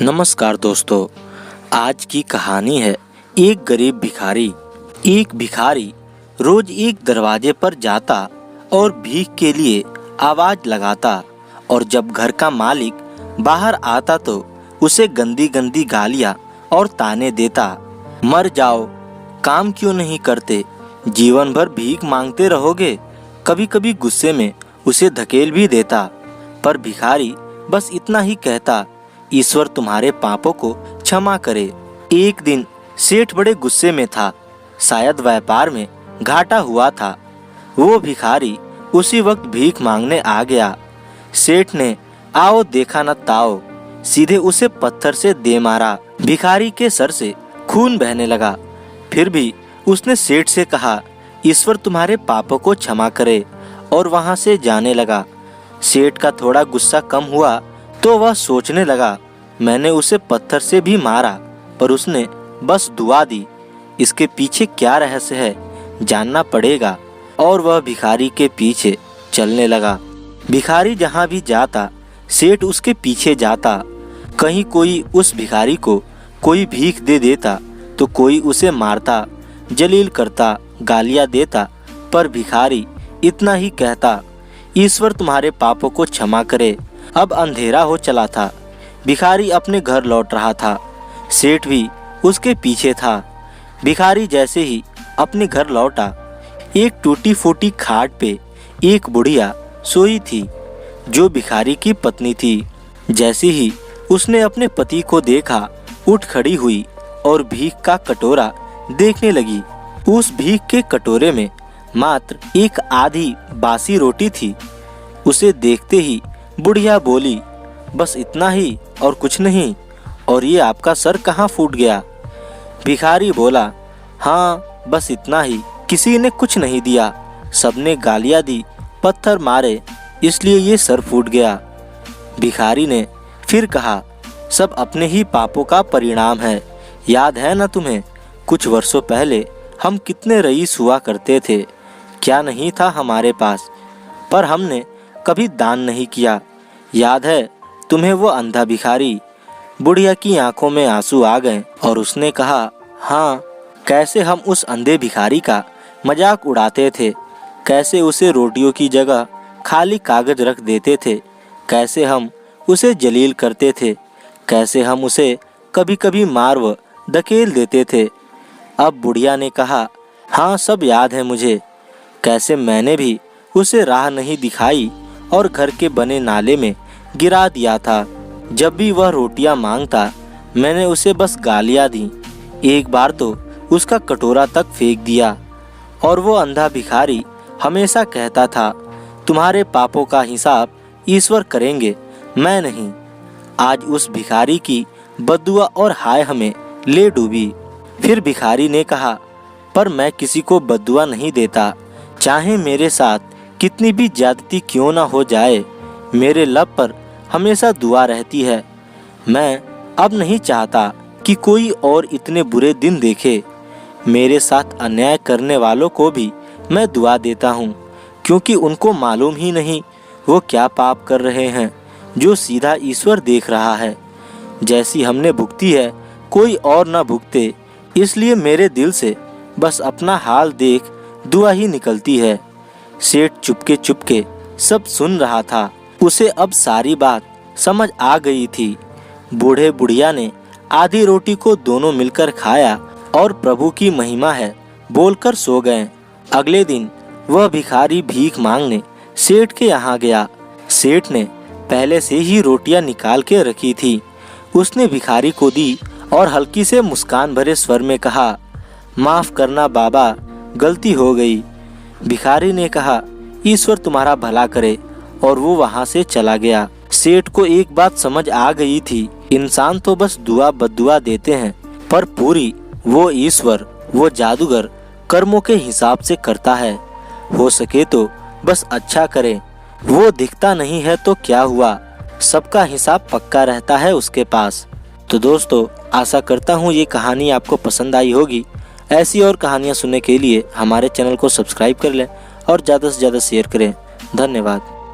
नमस्कार दोस्तों, आज की कहानी है एक गरीब भिखारी। एक भिखारी रोज एक दरवाजे पर जाता और भीख के लिए आवाज लगाता, और जब घर का मालिक बाहर आता तो उसे गंदी गंदी गालियां और ताने देता। मर जाओ, काम क्यों नहीं करते, जीवन भर भीख मांगते रहोगे। कभी कभी गुस्से में उसे धकेल भी देता, पर भिखारी बस इतना ही कहता, ईश्वर तुम्हारे पापों को क्षमा करे। एक दिन सेठ बड़े गुस्से में था, शायद व्यापार में घाटा हुआ था। वो भिखारी उसी वक्त भीख मांगने आ गया। सेठ ने आओ देखा न ताओ सीधे उसे पत्थर से दे मारा। भिखारी के सर से खून बहने लगा। फिर भी उसने सेठ से कहा, ईश्वर तुम्हारे पापों को क्षमा करे, और वहां से जाने लगा। सेठ का थोड़ा गुस्सा कम हुआ तो वह सोचने लगा, मैंने उसे पत्थर से भी मारा पर उसने बस दुआ दी। इसके पीछे क्या रहस्य है जानना पड़ेगा। और वह भिखारी के पीछे चलने लगा। भिखारी जहाँ भी जाता सेठ उसके पीछे जाता। कहीं कोई उस भिखारी को कोई भीख दे देता तो कोई उसे मारता, जलील करता, गालियाँ देता, पर भिखारी इतना ही कहता, ईश्वर तुम्हारे पापों को क्षमा करे। अब अंधेरा हो चला था। भिखारी अपने घर लौट रहा था। सेठ भी उसके पीछे था। भिखारी जैसे ही अपने घर लौटा, एक टूटी फूटी खाट पे एक बुढ़िया सोई थी जो भिखारी की पत्नी थी। जैसे ही उसने अपने पति को देखा, उठ खड़ी हुई और भीख का कटोरा देखने लगी। उस भीख के कटोरे में मात्र एक आधी बासी रोटी थी। उसे देखते ही बुढ़िया बोली, बस इतना ही और कुछ नहीं, और ये आपका सर कहाँ फूट गया? भिखारी बोला, हाँ बस इतना ही, किसी ने कुछ नहीं दिया, सबने गालियाँ दी, पत्थर मारे, इसलिए ये सर फूट गया। भिखारी ने फिर कहा, सब अपने ही पापों का परिणाम है। याद है ना तुम्हें, कुछ वर्षों पहले हम कितने रईस हुआ करते थे, क्या नहीं था हमारे पास, पर हमने कभी दान नहीं किया। याद है तुम्हें वो अंधा भिखारी? बुढ़िया की आंखों में आंसू आ गए और उसने कहा, हाँ, कैसे हम उस अंधे भिखारी का मजाक उड़ाते थे, कैसे उसे रोटियों की जगह खाली कागज रख देते थे, कैसे हम उसे जलील करते थे, कैसे हम उसे कभी कभी मार व धकेल देते थे। अब बुढ़िया ने कहा, हाँ सब याद है मुझे, कैसे मैंने भी उसे राह नहीं दिखाई और घर के बने नाले में गिरा दिया था। जब भी वह रोटियां मांगता मैंने उसे बस गालियां दी, एक बार तो उसका कटोरा तक फेंक दिया। और वो अंधा भिखारी हमेशा कहता था, तुम्हारे पापों का हिसाब ईश्वर करेंगे, मैं नहीं। आज उस भिखारी की बद्दुआ और हाय हमें ले डूबी। फिर भिखारी ने कहा, पर मैं किसी को बद्दुआ नहीं देता, चाहे मेरे साथ कितनी भी ज्यादती क्यों ना हो जाए, मेरे लब पर हमेशा दुआ रहती है। मैं अब नहीं चाहता कि कोई और इतने बुरे दिन देखे। मेरे साथ अन्याय करने वालों को भी मैं दुआ देता हूँ, क्योंकि उनको मालूम ही नहीं वो क्या पाप कर रहे हैं, जो सीधा ईश्वर देख रहा है। जैसी हमने भुगती है कोई और ना भुगते, इसलिए मेरे दिल से बस अपना हाल देख दुआ ही निकलती है। सेठ चुपके चुपके सब सुन रहा था। उसे अब सारी बात समझ आ गई थी। बूढ़े बुढ़िया ने आधी रोटी को दोनों मिलकर खाया और प्रभु की महिमा है बोलकर सो गए। अगले दिन वह भिखारी भीख मांगने सेठ के यहाँ गया। सेठ ने पहले से ही रोटियां निकाल के रखी थी। उसने भिखारी को दी और हल्की से मुस्कान भरे स्वर में कहा, माफ करना बाबा, गलती हो गई। भिखारी ने कहा, ईश्वर तुम्हारा भला करे, और वो वहां से चला गया। सेठ को एक बात समझ आ गई थी, इंसान तो बस दुआ बद्दुआ देते हैं, पर पूरी वो ईश्वर, वो जादूगर कर्मों के हिसाब से करता है। हो सके तो बस अच्छा करे, वो दिखता नहीं है तो क्या हुआ, सबका हिसाब पक्का रहता है उसके पास। तो दोस्तों, आशा करता हूँ ये कहानी आपको पसंद आई होगी। ऐसी और कहानियाँ सुनने के लिए हमारे चैनल को सब्सक्राइब कर लें और ज़्यादा से ज़्यादा शेयर करें। धन्यवाद।